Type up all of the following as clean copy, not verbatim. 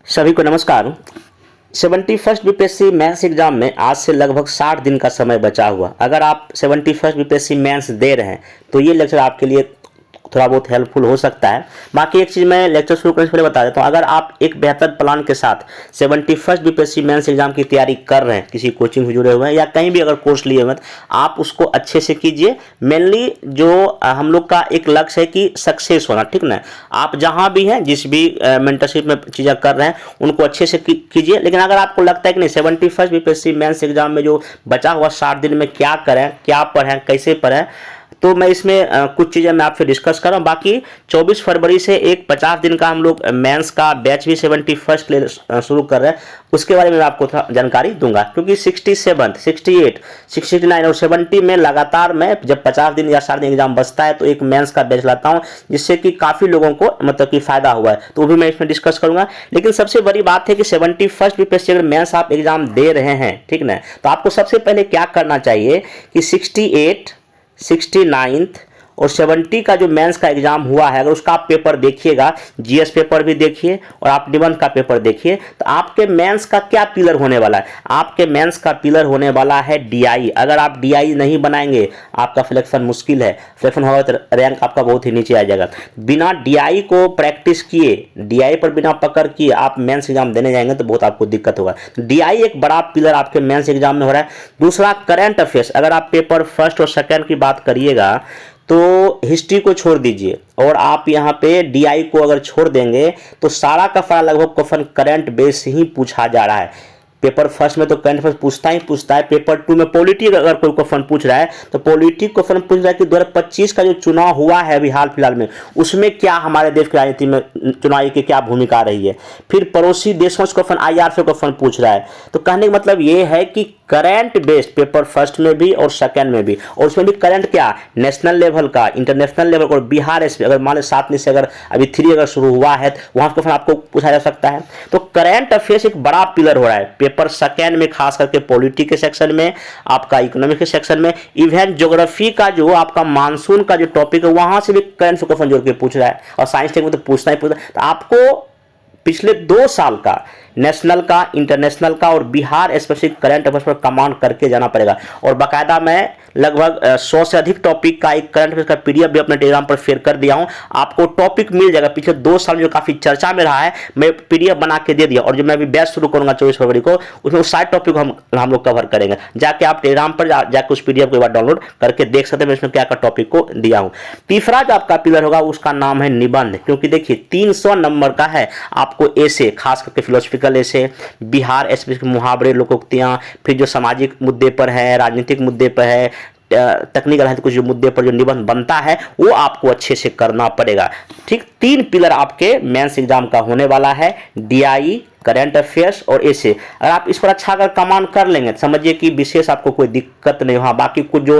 सभी को नमस्कार। 71st बीपीएससी मेंस एग्जाम में आज से लगभग 60 दिन का समय बचा हुआ। अगर आप 71st बीपीएससी मेंस दे रहे हैं तो ये लेक्चर आपके लिए थोड़ा बहुत हेल्पफुल हो सकता है। बाकी एक चीज़ मैं लेक्चर शुरू करने से पहले बता देता हूँ, अगर आप एक बेहतर प्लान के साथ 71st बीपीएससी मेंस एग्जाम की तैयारी कर रहे हैं, किसी कोचिंग से जुड़े हुए हैं या कहीं भी अगर कोर्स लिए हुए हैं, तो आप उसको अच्छे से कीजिए। मेनली जो हम लोग का एक लक्ष्य है कि सक्सेस होना, ठीक ना। आप जहाँ भी हैं, जिस भी मेंटरशिप में चीज़ें कर रहे हैं, उनको अच्छे से कीजिए। लेकिन अगर आपको लगता है कि नहीं 71st बीपीएससी मेंस एग्जाम में जो बचा हुआ 60 दिन में क्या करें, क्या पढ़ें, कैसे पढ़ें, तो मैं इसमें कुछ चीज़ें मैं आपसे डिस्कस कर रहा हूँ। बाकी 24 फरवरी से एक 50 दिन का हम लोग मेंस का बैच भी 71st के लिए शुरू कर रहे हैं, उसके बारे में मैं आपको थोड़ा जानकारी दूंगा। क्योंकि 67, 68, 69 और 70 में लगातार मैं जब 50 दिन या 60 दिन एग्जाम बचता है तो एक मेंस का बैच लाता हूँ, जिससे कि काफ़ी लोगों को मतलब कि फ़ायदा हुआ है, तो वो भी मैं इसमें डिस्कस करूँगा। लेकिन सबसे बड़ी बात है कि 71st बीपीएससी अगर मेंस आप एग्जाम दे रहे हैं, ठीक ना, तो आपको सबसे पहले क्या करना चाहिए कि 68, 69 और 70 का जो मेंस का एग्जाम हुआ है, अगर उसका आप पेपर देखिएगा, जीएस पेपर भी देखिए और आप निबंध का पेपर देखिए, तो आपके मेंस का क्या पिलर होने वाला है। आपके मेंस का पिलर होने वाला है डीआई। अगर आप डीआई नहीं बनाएंगे आपका सिलेक्शन मुश्किल है, सिलेक्शन होगा तो रैंक आपका बहुत ही नीचे आ जाएगा। बिना डीआई को प्रैक्टिस किए, डीआई पर बिना पकड़ किए आप मेंस एग्जाम देने जाएंगे तो बहुत आपको दिक्कत होगा। डीआई एक बड़ा पिलर आपके मेंस एग्जाम में हो रहा है। दूसरा, करंट अफेयर्स। अगर आप पेपर फर्स्ट और सेकंड की बात करिएगा तो हिस्ट्री को छोड़ दीजिए और आप यहाँ पे डीआई को अगर छोड़ देंगे तो सारा का सारा लगभग क्वेश्चन करंट बेस ही पूछा जा रहा है। पेपर फर्स्ट में तो करंट अफेयर्स पूछता है। पेपर 2 में पॉलिटिक अगर कोई क्वेश्चन पूछ रहा है तो पॉलिटिक क्वेश्चन पूछ रहा है कि 2025 का जो चुनाव हुआ है अभी हाल फिलहाल में, उसमें क्या हमारे देश की राजनीति में चुनाव की क्या भूमिका रही है। फिर पड़ोसी देशों से क्वेश्चन, आईआर से क्वेश्चन पूछ रहा है। तो कहने का मतलब ये है कि करंट बेस्ड पेपर फर्स्ट में भी और सेकंड में भी, और उसमें भी करंट क्या, नेशनल लेवल का, इंटरनेशनल लेवल का और बिहार एसपी, अगर मान लो 7 में से अगर अभी 3 अगर शुरू हुआ है तो वहाँ क्वेश्चन आपको पूछा जा सकता है। तो करंट अफेयर्स एक बड़ा पिलर हो रहा है पेपर सेकंड में, खास करके पॉलिटिक्स के सेक्शन में, आपका इकोनॉमिक के सेक्शन में, इवन ज्योग्राफी का जो आपका मानसून का जो टॉपिक है वहाँ से भी करंट क्वेश्चन जोड़ के पूछ रहा है, और साइंस टेक में तो पूछना ही पूछना। तो आपको पिछले 2 साल का नेशनल का, इंटरनेशनल का और बिहार स्पेसिफिक करंट अफेयर्स पर कमांड करके जाना पड़ेगा। और बाकायदा मैं लगभग 100 से अधिक टॉपिक का एक करंट अफेयर्स का पीडीएफ भी अपने टेलीग्राम पर शेयर कर दिया हूं। आपको टॉपिक मिल जाएगा, पिछले 2 साल में जो काफी चर्चा में रहा है मैं पीडीएफ बना के दे दिया, और जो मैं अभी बैच शुरू करूंगा 24 फरवरी को, उसमें उस सारे टॉपिक को हम लोग कवर करेंगे। जाके आप टेलीग्राम पर जाकर उस पीडीएफ को एक बार डाउनलोड करके देख सकते हैं मैं इसमें क्या क्या टॉपिक को दिया हूँ। तीसरा जो आपका पिलर होगा उसका नाम है निबंध। क्योंकि देखिए 300 नंबर का है आपको ऐसे, खास करके फिलोसफिकल ऐसे, बिहार स्पेसिफिक मुहावरे, लोकोक्तियाँ, फिर जो सामाजिक मुद्दे पर है, राजनीतिक मुद्दे पर है, तकनीकल है, कुछ जो मुद्दे पर जो निबंध बनता है वो आपको अच्छे से करना पड़ेगा। ठीक, 3 पिलर आपके मेंस एग्जाम का होने वाला है, डीआई, करंट अफेयर्स और ऐसे। अगर आप इस पर अच्छा अगर कमांड कर लेंगे तो समझिए कि विशेष आपको कोई दिक्कत नहीं। हाँ, बाकी कुछ जो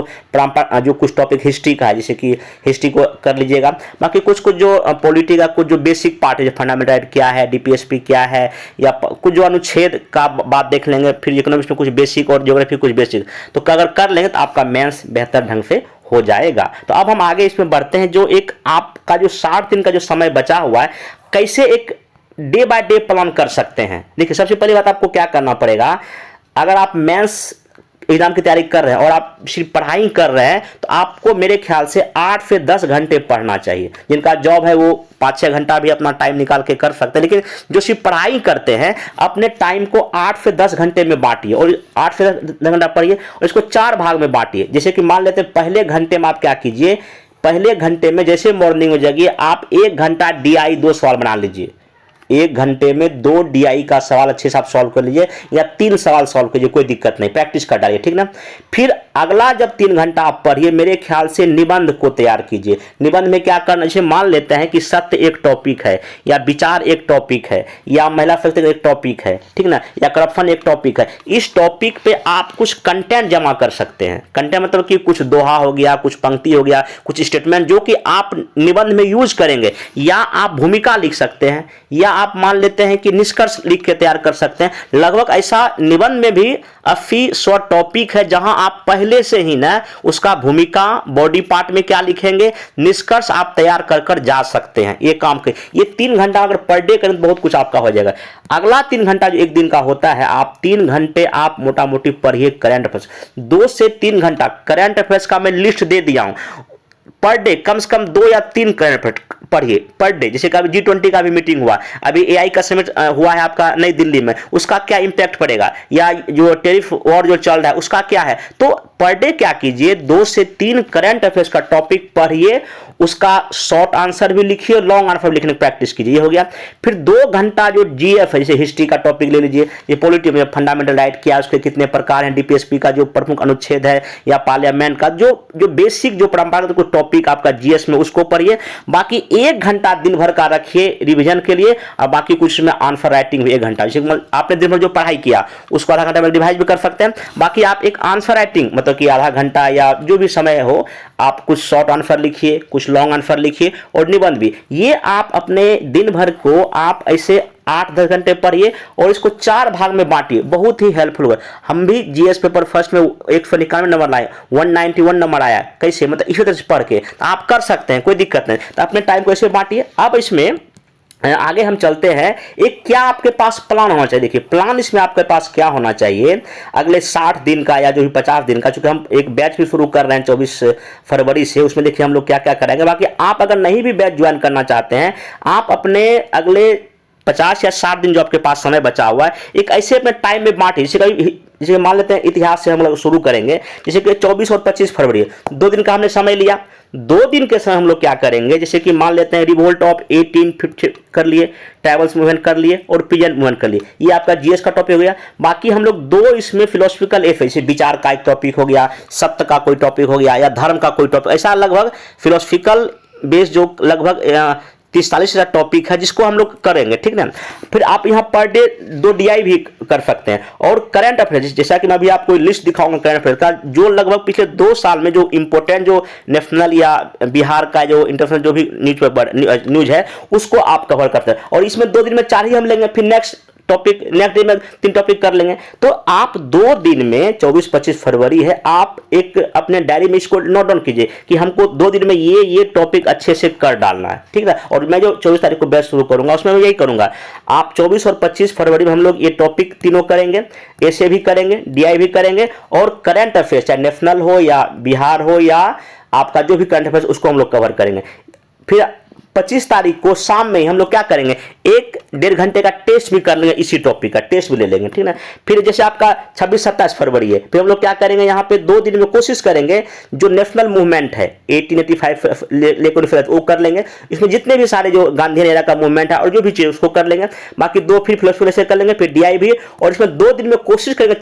कुछ टॉपिक हिस्ट्री का है, जैसे कि हिस्ट्री को कर लीजिएगा। बाकी कुछ जो पॉलिटी का कुछ जो बेसिक पार्ट है, जो फंडामेंटल राइट क्या है, डीपीएसपी क्या है, या कुछ जो अनुच्छेद का बात देख लेंगे। फिर इकोनॉमिक्स में कुछ बेसिक और ज्योग्राफी कुछ बेसिक, तो अगर कर लेंगे तो आपका मेंस बेहतर ढंग से हो जाएगा। तो अब हम आगे इसमें बढ़ते हैं। जो एक आपका जो 60 दिन का जो समय बचा हुआ है, कैसे एक डे बाय डे प्लान कर सकते हैं। देखिए, सबसे पहली बात आपको क्या करना पड़ेगा, अगर आप मेंस एग्जाम की तैयारी कर रहे हैं और आप सिर्फ पढ़ाई कर रहे हैं तो आपको मेरे ख्याल से 8 से 10 घंटे पढ़ना चाहिए। जिनका जॉब है वो 5-6 घंटा भी अपना टाइम निकाल के कर सकते हैं, लेकिन जो सिर्फ पढ़ाई करते हैं अपने टाइम को 8 से 10 घंटे में बांटिए, और 8 से 10 घंटा पढ़िए और इसको 4 भाग में बांटिए। जैसे कि मान लेते हैं पहले घंटे में आप क्या कीजिए, पहले घंटे में जैसे मॉर्निंग में जगिए आप 1 घंटा डीआई 2 सवाल बना लीजिए। 1 घंटे में 2 डीआई का सवाल अच्छे से आप सॉल्व कर लीजिए, या 3 सवाल सॉल्व कीजिए, कोई दिक्कत नहीं, प्रैक्टिस कर डालिए, ठीक ना। फिर अगला जब 3 घंटा आप पढ़िए, मेरे ख्याल से निबंध को तैयार कीजिए। निबंध में क्या करना, जैसे मान लेते हैं कि सत्य एक टॉपिक है, या विचार एक टॉपिक है, या महिला सशक्तिकरण एक टॉपिक है, ठीक ना, या करप्शन एक टॉपिक है। इस टॉपिक पे आप कुछ कंटेंट जमा कर सकते हैं। कंटेंट मतलब कि कुछ दोहा हो गया, कुछ पंक्ति हो गया, कुछ स्टेटमेंट जो कि आप निबंध में यूज करेंगे, या आप भूमिका लिख सकते हैं, या आप मान लेते हैं कि निष्कर्ष लिख के तैयार कर सकते हैं। लगभग ऐसा निबंध में भी 80-100 टॉपिक है जहां आप पहले से ही ना उसका भूमिका, बॉडी पार्ट में क्या लिखेंगे, निष्कर्ष आप तैयार कर कर जा सकते हैं। ये काम के ये 3 घंटा अगर पर डे करें तो बहुत कुछ आपका हो जाएगा। अगला 3 घंटा जो एक दिन का होता है, आप 3 घंटे आप मोटा मोटी पढ़िए करंट अफेयर्स। 2 से 3 घंटा करंट अफेयर्स का मैं लिस्ट दे दिया हूं। पर डे कम से कम 2 या 3 करंट अफेयर्स पढ़िए पर डे। जैसे कि अभी G20 का भी मीटिंग हुआ, अभी AI का समिट हुआ है आपका नई दिल्ली में, उसका क्या इंपैक्ट पड़ेगा, या जो टेरिफ वॉर जो चल रहा है उसका क्या है। तो पर डे क्या कीजिए, 2 से 3 करंट अफेयर्स का टॉपिक पढ़िए, उसका शॉर्ट आंसर भी लिखिए, लॉन्ग आंसर लिखने की प्रैक्टिस कीजिए। ये हो गया। फिर 2 घंटा जो GF है, जैसे हिस्ट्री का टॉपिक ले लीजिए, ये पॉलिटी में फंडामेंटल राइट क्या, उसके कितने प्रकार हैं, DPSP का जो प्रमुख अनुच्छेद है, या पार्लियामेंट का जो बेसिक जो परंपरागत कुछ टॉपिक आपका GS में, उसको पढ़िए। बाकी 1 घंटा दिन भर का रखिए रिवीजन के लिए, और बाकी कुछ में आंसर राइटिंग भी 1 घंटा। जैसे आपने दिन भर जो पढ़ाई किया उसको आधा घंटा में डिवाइड भी कर सकते हैं। बाकी आप एक आंसर राइटिंग मतलब कि आधा घंटा या जो भी समय हो, आप कुछ शॉर्ट आंसर लिखिए, कुछ लॉन्ग आंसर लिखिए, और निबंध भी। ये आप अपने दिन भर को आप ऐसे 8-10 घंटे पढ़िए और इसको 4 भाग में बांटिए, बहुत ही हेल्पफुल होगा। हम भी GS पेपर फर्स्ट में 191 नंबर लाए, 191 नंबर आया। कैसे, मतलब इसी तरह से पढ़ के आप कर सकते हैं, कोई दिक्कत नहीं। तो अपने टाइम को ऐसे बांटिए। अब इसमें आगे हम चलते हैं, एक क्या आपके पास प्लान होना चाहिए। देखिए प्लान इसमें आपके पास क्या होना चाहिए, अगले 60 दिन का या जो भी 50 दिन का, चूंकि हम एक बैच भी शुरू कर रहे हैं 24 फरवरी से, उसमें देखिए हम लोग क्या क्या करेंगे। बाकी आप अगर नहीं भी बैच ज्वाइन करना चाहते हैं, आप अपने अगले 50 या 60 दिन जो आपके पास समय बचा हुआ है, एक ऐसे अपने टाइम में बांटिए। जैसे मान लेते हैं इतिहास से हम लोग शुरू करेंगे, जैसे कि 24 और 25 फरवरी 2 दिन का हमने समय लिया। 2 दिन के समय हम लोग क्या करेंगे, जैसे कि मान लेते हैं रिवोल्ट ऑफ 1850 कर लिए, ट्राइबल्स मूवमेंट कर लिए, और पीजेंट मूवमेंट कर लिए। ये आपका GS का टॉपिक हो गया। बाकी हम लोग 2 इसमें फिलोसफिकल एफ, जैसे विचार का एक टॉपिक हो गया, सत्य का कोई टॉपिक हो गया, या धर्म का कोई टॉपिक, ऐसा लगभग फिलोसफिकल बेस जो लगभग 30-40 टॉपिक है जिसको हम लोग करेंगे, ठीक ना। फिर आप यहाँ पर डे 2 DI भी कर सकते हैं। और करंट अफेयर्स, जैसा कि मैं अभी आपको लिस्ट दिखाऊंगा करंट अफेयर्स का, जो लगभग पिछले 2 साल में जो इंपॉर्टेंट जो नेशनल या बिहार का जो इंटरनेशनल जो भी न्यूज है उसको आप कवर करते हैं। और इसमें 2 दिन में 4 ही हम लेंगे, फिर नेक्स्ट डे में 3 टॉपिक कर लेंगे। तो आप 2 दिन में 24-25 फरवरी है, आप एक अपने डायरी में इसको नोट डाउन कीजिए कि हमको 2 दिन में ये टॉपिक अच्छे से कर डालना है, ठीक है। और मैं जो 24 तारीख को बैच शुरू करूंगा उसमें मैं यही करूंगा। आप 24 और 25 फरवरी में हम लोग ये टॉपिक तीनों करेंगे, ऐसे भी करेंगे, DI भी करेंगे, और करंट अफेयर्स चाहे नेशनल हो या बिहार हो या आपका जो भी करंट अफेयर्स उसको हम लोग कवर करेंगे। फिर 25 तारीख को शाम में हम लोग क्या करेंगे, 1-1.5 घंटे का टेस्ट भी कर लेंगे, इसी टॉपिक का टेस्ट भी ले लेंगे, ठीक ना। फिर जैसे आपका 26-27 फरवरी है, फिर हम लोग क्या करेंगे, यहाँ पे 2 दिन में कोशिश करेंगे जो नेशनल मूवमेंट है 1885 लेकर वो कर लेंगे। इसमें जितने भी सारे जो गांधी एरा का मूवमेंट है और जो भी चीज उसको कर लेंगे। बाकी 2 फिर फिलोसफी कर लेंगे, फिर DI भी। और इसमें 2 दिन में कोशिश करेंगे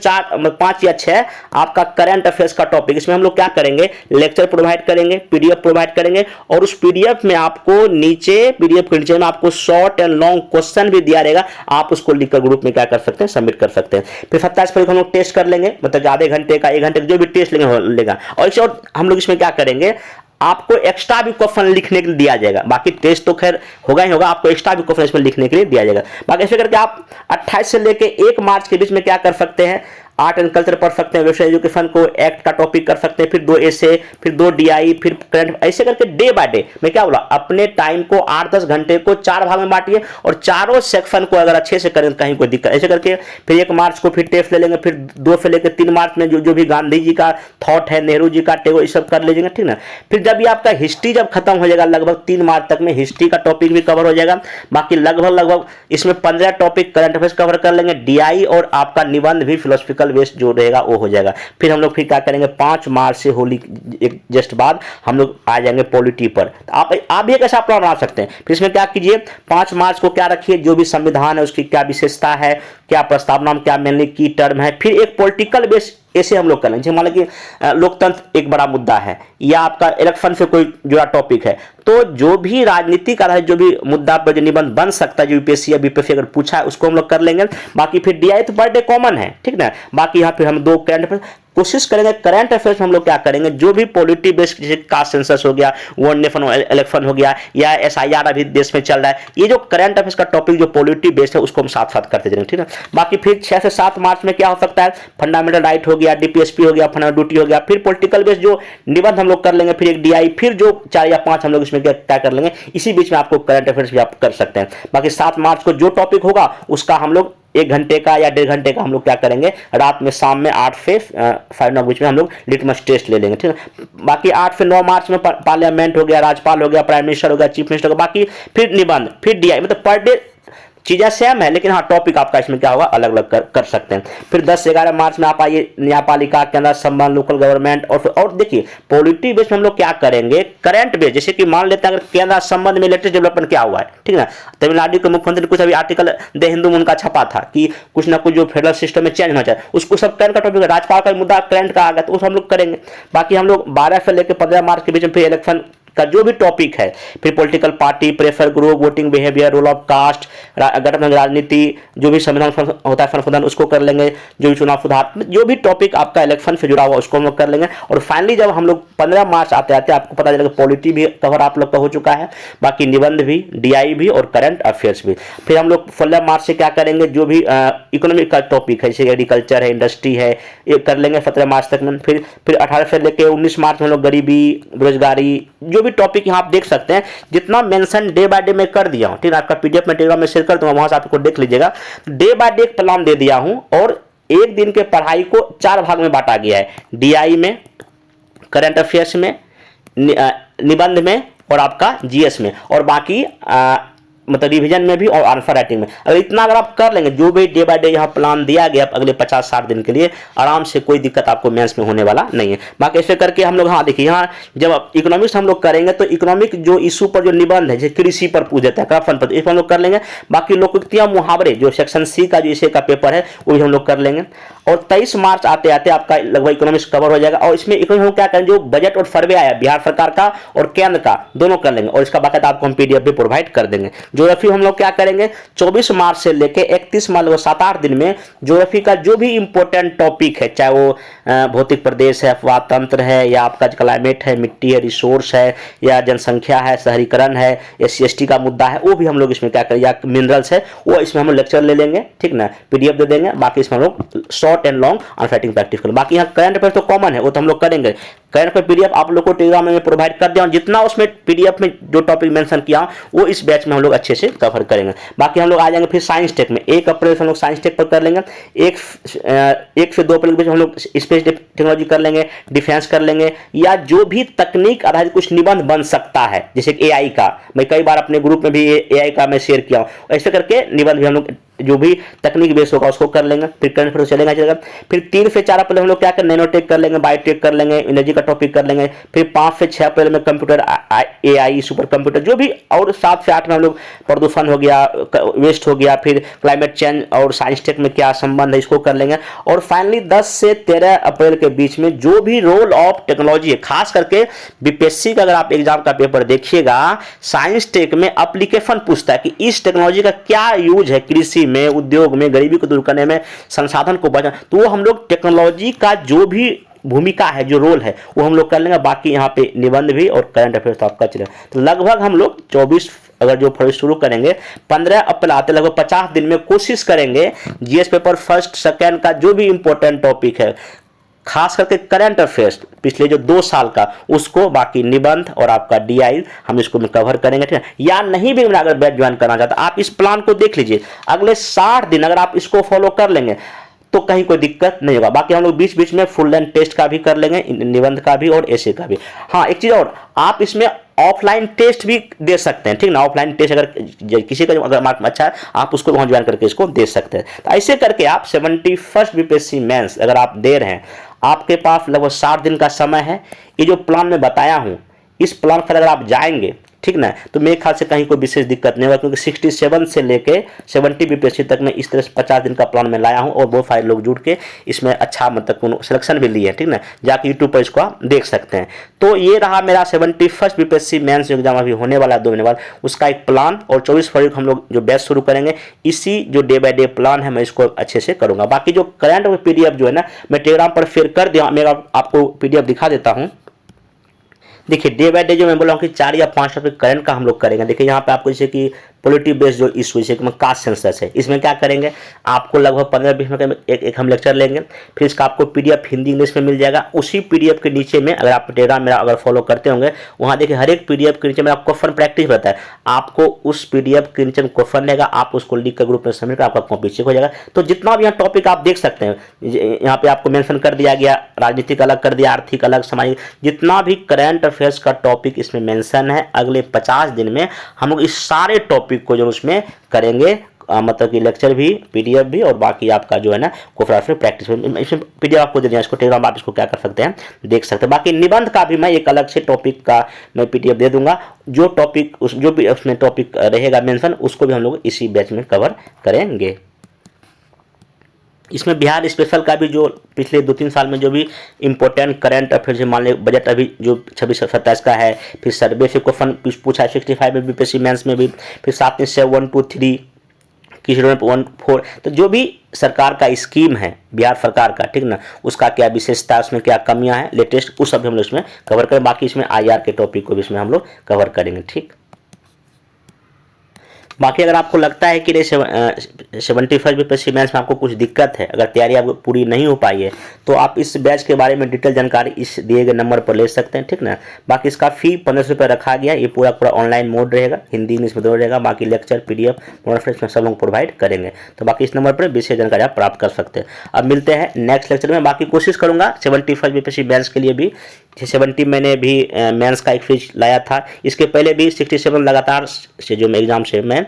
5 या 6 आपका करंट अफेयर्स का टॉपिक। इसमें हम लोग क्या करेंगे, लेक्चर प्रोवाइड करेंगे, PDF प्रोवाइड करेंगे, और उस PDF में आपको नीचे PDF के नीचे में आपको शॉर्ट एंड लॉन्ग क्वेश्चन भी दिया रहेगा, आप उसको लिखकर ग्रुप में क्या कर सकते हैं, सबमिट कर सकते हैं। फिर 27 फरवरी को हम लोग टेस्ट कर लेंगे, मतलब आधे घंटे का 1 घंटे का जो भी टेस्ट लेगा। और हम लोग इसमें क्या करेंगे, आपको एक्स्ट्रा भी क्वेश्चन लिखने के लिए दिया जाएगा। बाकी टेस्ट तो खैर होगा ही होगा, आपको एक्स्ट्रा भी क्वेश्चन इसमें लिखने के लिए दिया जाएगा। बाकी ऐसे करके आप 28 से लेके 1 मार्च के बीच में क्या कर सकते हैं, आर्ट एंड कल्चर पढ़ सकते हैं, वेस्टर्न एजुकेशन को एक्ट का टॉपिक कर सकते हैं, फिर 2 ऐसे, फिर 2 DI, फिर करंट, ऐसे करके डे बाय डे मैं क्या बोला, अपने टाइम को 8-10 घंटे को 4 भाग में बांटिए, और चारों सेक्शन को अगर अच्छे से करें कहीं कोई दिक्कत। ऐसे करके फिर 1 मार्च को फिर टेस्ट ले लेंगे, फिर 2 से लेकर 3 मार्च में जो भी गांधी जी का थॉट है, नेहरू जी का, टैगोर, ये सब कर लीजिएगा, ठीक ना। फिर जब ये आपका हिस्ट्री जब खत्म हो जाएगा, लगभग 3 मार्च तक में हिस्ट्री का टॉपिक भी कवर हो जाएगा। बाकी लगभग इसमें 15 टॉपिक करंट अफेयर्स कवर कर लेंगे, DI और आपका निबंध भी फिलोसफिकल बेस्ड जो रहेगा वो हो जाएगा। फिर हम लोग फिर क्या करेंगे, 5 मार्च से होली एक जस्ट बाद हम लोग आ जाएंगे पॉलिटी पर। आप भी एक ऐसा प्लान बना सकते हैं। फिर इसमें क्या कीजिए, 5 मार्च को क्या रखिए, जो भी संविधान है उसकी क्या विशेषता है, क्या प्रस्तावना में क्या मेनली की टर्म है। फिर एक पॉलिटिकल बेस ऐसे हम लोग कर लेंगे, मान लो कि लोकतंत्र एक बड़ा मुद्दा है, या आपका इलेक्शन से कोई जुड़ा टॉपिक है, तो जो भी राजनीतिक का जो भी मुद्दा पर जो निबंध बन सकता है, जो UPSC या BPSC अगर पूछा है उसको हम लोग कर लेंगे। बाकी फिर DI तो पर डे कॉमन है, ठीक ना। बाकी यहाँ फिर हम 2 करंट कोशिश करेंगे करंट अफेयर्स में हम लोग क्या करेंगे, जो भी पॉलिटी बेस्ड जैसे कास्ट सेंसस हो गया, वन नेशन इलेक्शन हो गया, या SIR अभी देश में चल रहा है, ये जो करंट अफेयर्स का टॉपिक जो पॉलिटी बेस्ड है उसको हम साथ साथ करते जाएंगे, ठीक है। बाकी फिर 6 से 7 मार्च में क्या हो सकता है, फंडामेंटल राइट हो गया, DPSP हो गया, फंडामेंटल ड्यूटी हो गया, फिर पॉलिटिकल बेस्ड जो निबंध हम लोग कर लेंगे, फिर एक DI, फिर जो 4 या 5 हम लोग इसमें क्या कर लेंगे, इसी बीच में आपको करंट अफेयर्स भी आप कर सकते हैं। बाकी 7 मार्च को जो टॉपिक होगा उसका हम लोग 1 घंटे का या 1.5 घंटे का हम लोग क्या करेंगे, रात में शाम में 8 से 5 बीच में हम लोग लिटमस टेस्ट ले लेंगे, ठीक है। बाकी 8 से 9 मार्च में पार्लियामेंट हो गया, राज्यपाल हो गया, प्राइम मिनिस्टर हो गया, चीफ मिनिस्टर हो गया, बाकी फिर निबंध, फिर DI, मतलब पर डे चीज़ें सेम है, लेकिन हाँ टॉपिक आपका इसमें क्या होगा, अलग अलग कर सकते हैं। फिर 10 से 11 मार्च में आप आइए न्यायपालिका के अंदर संबंध, लोकल गवर्नमेंट, और देखिए पॉलिटी बेस में हम लोग क्या करेंगे, करंट बेस, जैसे कि मान लेते हैं अगर केंद्र संबंध में लेटेस्ट डेवलपमेंट क्या हुआ है, ठीक है। तमिलनाडु के मुख्यमंत्री ने कुछ अभी आर्टिकल द हिंदू में उनका छपा था कि कुछ ना कुछ जो फेडरल सिस्टम में चेंज होना चाहिए, उसको सब करंट का टॉपिक है। राज्यपाल का मुद्दा करंट का आ गया तो उस हम लोग करेंगे। बाकी हम लोग 12 से लेकर 15 मार्च के बीच में फिर इलेक्शन का जो भी टॉपिक है, फिर political party, prefer group, voting behaviour, role of caste, गठबंधन राजनीति, जो भी संविधान होता है संशोधन उसको कर लेंगे, जो भी चुनाव सुधार, जो भी टॉपिक आपका इलेक्शन से जुड़ा हुआ उसको हम लोग कर लेंगे। और फाइनली जब हम लोग 15 मार्च आते आते आपको पता चलेगा पॉलिटी भी कवर आप लोग का हो चुका है, बाकी निबंध भी, DI भी और करंट अफेयर्स भी। फिर हम लोग 16 मार्च से क्या करेंगे, जो भी इकोनॉमिक का टॉपिक है जैसे एग्रीकल्चर है, इंडस्ट्री है, ये कर लेंगे 17 मार्च तक में। फिर 18 से लेकर 19 मार्च में हम लोग गरीबी, बेरोजगारी, जो भी टॉपिक यहाँ आप देख सकते हैं, जितना मेंशन डे बाय डे मैं कर दिया हूँ, ठीक है। आपका PDF में टेलीग्राम में शेयर कर दूंगा, वहां से आपको देख लीजिएगा। डे बाय डे प्लान दे दिया हूं और एक दिन के पढ़ाई को 4 भाग में बांटा गया है, DI में, करंट अफेयर्स में, निबंध में और आपका GS में, और बाकी मतलब रिवीजन में भी और आंसर राइटिंग में। अगर इतना अगर आप कर लेंगे, जो भी डे बाय डे यहाँ प्लान दिया गया अगले 50-60 दिन के लिए, आराम से कोई दिक्कत आपको मेंस में होने वाला नहीं है। बाकी ऐसे करके हम लोग, हाँ देखिए यहाँ जब इकोनॉमिक्स हम लोग करेंगे तो इकोनॉमिक जो इशू पर जो निबंध है, जैसे कृषि पर पूछ देता है, करप्शन पर, इसको हम लोग कर लेंगे। बाकी लोकोक्तियां, मुहावरे, जो सेक्शन C का जो इसे का पेपर है वो भी हम लोग कर लेंगे। और 23 मार्च आते आते आपका लगभग इकोनॉमिक्स कवर हो जाएगा। और इसमें इकोनॉमिक्स हम क्या करेंगे, जो बजट और सर्वे आया बिहार सरकार का और केंद्र का, दोनों कर लेंगे, और इसका बाकायदा आपको हम PDF भी प्रोवाइड कर देंगे। ज्योग्राफी हम लोग क्या करेंगे, 24 मार्च से लेकर 31 मार्च, 7-8 दिन में ज्योग्राफी का जो भी इंपॉर्टेंट टॉपिक है, चाहे वो भौतिक प्रदेश है, अफवाह तंत्र है, या आपका क्लाइमेट है, मिट्टी है, रिसोर्स है, या जनसंख्या है, शहरीकरण है, SC/ST का मुद्दा है, वो भी हम लोग इसमें क्या करें, या मिनरल्स है, वो इसमें हम लोग लेक्चर ले लेंगे, ठीक ना, PDF दे देंगे। बाकी इसमें हम लोग short and long answer writing practice करें। बाकी यहाँ करंट अफेयर तो कॉमन है, वो तो हम लोग करेंगे। करंट अफेयर PDF आप लोग को टेलीग्राम में प्रोवाइड कर दिया, और जितना उसमें PDF में जो टॉपिक मेंशन किया वो इस बैच में हम लोग अच्छे से कवर करेंगे। बाकी हम लोग आ जाएंगे फिर साइंस टेक में, 1 अप्रैल से हम लोग साइंस टेक पर कर लेंगे, 1 से 2 अप्रैल के बीच हम लोग स्पेस टेक्नोलॉजी कर लेंगे, डिफेंस कर लेंगे, या जो भी तकनीक आधारित कुछ निबंध बन सकता है, जैसे AI का, मैं कई बार अपने ग्रुप में भी AI का मैं शेयर किया हूँ, ऐसे करके निबंध भी हम लोग जो भी तकनीक बेस होगा उसको कर लेंगे। फिर करंट अफेयर चलेगा। फिर 3 से 4 अप्रैल हम लोग क्या करें, नैनोटेक कर लेंगे, बायोटेक कर लेंगे, एनर्जी का टॉपिक कर लेंगे। फिर 5 से 6 अप्रैल में कंप्यूटर, AI, सुपर कंप्यूटर, जो भी, और 7 से 8 में हम लोग प्रदूषण हो गया, वेस्ट हो गया, फिर क्लाइमेट चेंज और साइंस टेक में क्या संबंध है इसको कर लेंगे। और फाइनली 10 से 13 अप्रैल के बीच में जो भी रोल ऑफ टेक्नोलॉजी है, खास करके BPSC का अगर आप एग्जाम का पेपर देखिएगा, साइंस टेक में एप्लीकेशन पूछता है कि इस टेक्नोलॉजी का क्या यूज है कृषि में, उद्योग में, गरीबी को दूर करने में, संसाधन को बचाना, तो वो हम लोग टेक्नोलॉजी का जो भी भूमिका है, जो रोल है, वो हम लोग कर लेंगे। बाकी यहाँ पे निबंध भी और करंट अफेयर्स तो आपका चलेगा। तो लगभग हम लोग 24 अगर जो फरवरी शुरू करेंगे, 15 अप्रैल आते लगभग 50 दिन में कोशिश करेंगे GS पेपर फर्स्ट सेकेंड का जो भी इंपॉर्टेंट टॉपिक है, खास करके करंट अफेयर्स पिछले जो 2 साल का, उसको, बाकी निबंध और आपका DI हम इसको में कवर करेंगे, ठीक है। या नहीं भी अगर बैच ज्वाइन करना चाहता, आप इस प्लान को देख लीजिए, अगले 60 दिन अगर आप इसको फॉलो कर लेंगे तो कहीं कोई दिक्कत नहीं होगा। बाकी हम लोग बीच बीच में फुल लेंथ टेस्ट का भी कर लेंगे, निबंध का भी और ऐसे का भी। हाँ, एक चीज और, आप इसमें ऑफलाइन टेस्ट भी दे सकते हैं, ठीक ना। ऑफलाइन टेस्ट अगर किसी का अगर मार्क अच्छा है, आप उसको वहां ज्वाइन करके इसको दे सकते हैं। तो ऐसे करके आप 71st BPSC मेंस अगर आप दे रहे हैं, आपके पास लगभग 60 दिन का समय है। ये जो प्लान मैं बताया हूं, इस प्लान पर अगर आप जाएंगे, ठीक ना, तो मेरे ख्याल से कहीं कोई विशेष दिक्कत नहीं होगा, क्योंकि 67 से लेके 70 बीपीएससी तक मैं इस तरह से 50 दिन का प्लान में लाया हूं और बहुत सारे लोग जुड़ के इसमें अच्छा मतलब सिलेक्शन भी लिए हैं, ठीक ना। जाके यूट्यूब पर इसको आप देख सकते हैं। तो ये रहा मेरा 71 बीपीएससी मेंस एग्जाम अभी होने वाला है 2 महीने बाद, उसका एक प्लान, और 24 फरवरी को हम लोग जो बैच शुरू करेंगे, इसी जो डे बाय डे प्लान है मैं इसको अच्छे से करूंगा। बाकी जो करंट पीडीएफ जो है ना, मैं टेलीग्राम पर शेयर कर दिया, मेरा आपको पीडीएफ दिखा देता हूँ। देखिए डे बाय डे जो मैं बोला हूँ कि 4 या 5 टॉपिक करंट का हम लोग करेंगे। देखिए यहाँ पे आपको जैसे कि पॉलिटी बेस्ड जो इशू जैसे कि कास्ट सेंसस है, इसमें क्या करेंगे, आपको लगभग 15-20 मिनट का एक हम लेक्चर लेंगे, फिर इसका आपको पीडीएफ हिंदी इंग्लिश में मिल जाएगा। उसी पीडीएफ के नीचे में अगर आप टेलीग्राम मेरा अगर फॉलो करते होंगे, वहाँ देखिए हर एक पीडीएफ के नीचे मेरा क्वेश्चन प्रैक्टिस रहता है। आपको उस पीडीएफ के नीचे क्वेश्चन रहेगा, आप उसको लिख कर ग्रुप में सबमिट कर, आपका कॉपी चेक हो जाएगा। तो जितना भी यहाँ टॉपिक आप देख सकते हैं, यहाँ पे आपको मेंशन कर दिया गया, राजनीतिक अलग कर दिया, आर्थिक अलग, सामाजिक, जितना भी करंट अफेयर्स का टॉपिक इसमें मेंशन है, अगले 50 दिन में हम लोग इस सारे टॉपिक को जो उसमें करेंगे, मतलब कि लेक्चर भी, पीडीएफ भी, और बाकी आपका जो है ना कोफ्राफ में प्रैक्टिस में। इसमें पीडीएफ आपको दे दिया, इसको टेलीग्राम आप इसको क्या कर सकते हैं, देख सकते हैं। बाकी निबंध का भी मैं एक अलग से टॉपिक का मैं पीडीएफ दे दूंगा, जो टॉपिक जो भी उसमें टॉपिक रहेगा मेंशन, उसको भी हम लोग इसी बैच में कवर करेंगे। इसमें बिहार स्पेशल का भी जो पिछले 2-3 साल में जो भी इंपॉर्टेंट करंट अफेयर, मान लीजिए बजट अभी जो 26-27 का है, फिर सर्वे से क्वेश्चन पूछा है 65 में बीपीएससी मेंस में भी, फिर साथ में से 1, 2, 3 किसी 1, 4, तो जो भी सरकार का स्कीम है बिहार सरकार का, ठीक ना, उसका क्या विशेषता, उसमें क्या कमियां हैं लेटेस्ट, उस सब हम लोग इसमें कवर करें। बाकी इसमें आईआर के टॉपिक को भी इसमें हम लोग कवर करेंगे, ठीक। बाकी अगर आपको लगता है कि 71 बीपीएससी मेंस में आपको कुछ दिक्कत है, अगर तैयारी आपको पूरी नहीं हो पाई है, तो आप इस बैच के बारे में डिटेल जानकारी इस दिए गए नंबर पर ले सकते हैं, ठीक ना। बाकी इसका फी 1500 रुपये रखा गया, ये पूरा ऑनलाइन मोड रहेगा, हिंदी इंग्लिश में दोनों रहेगा। बाकी लेक्चर पीडीएफ रेफरेंस में सब लोग प्रोवाइड करेंगे, तो बाकी इस नंबर पर विशेष जानकारी आप प्राप्त कर सकते हैं। अब मिलते हैं नेक्स्ट लेक्चर में। बाकी कोशिश करूँगा 71 बीपीएससी मेंस के लिए भी, 70 मैंने भी मेंस का एक फीस लाया था, इसके पहले भी 67 लगातार से जो मैं एग्जाम से मैं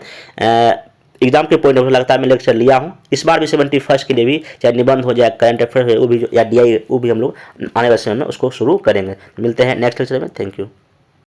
एग्जाम के पॉइंट ऑफ व्यू लगातार मैं लेक्चर लिया हूं। इस बार भी 71 के लिए भी, चाहे निबंध हो जाए, करंट अफेयर हो, वो भी या डीआई, वो भी हम लोग आने वाले समय में उसको शुरू करेंगे। मिलते हैं नेक्स्ट लेक्चर में। Thank you.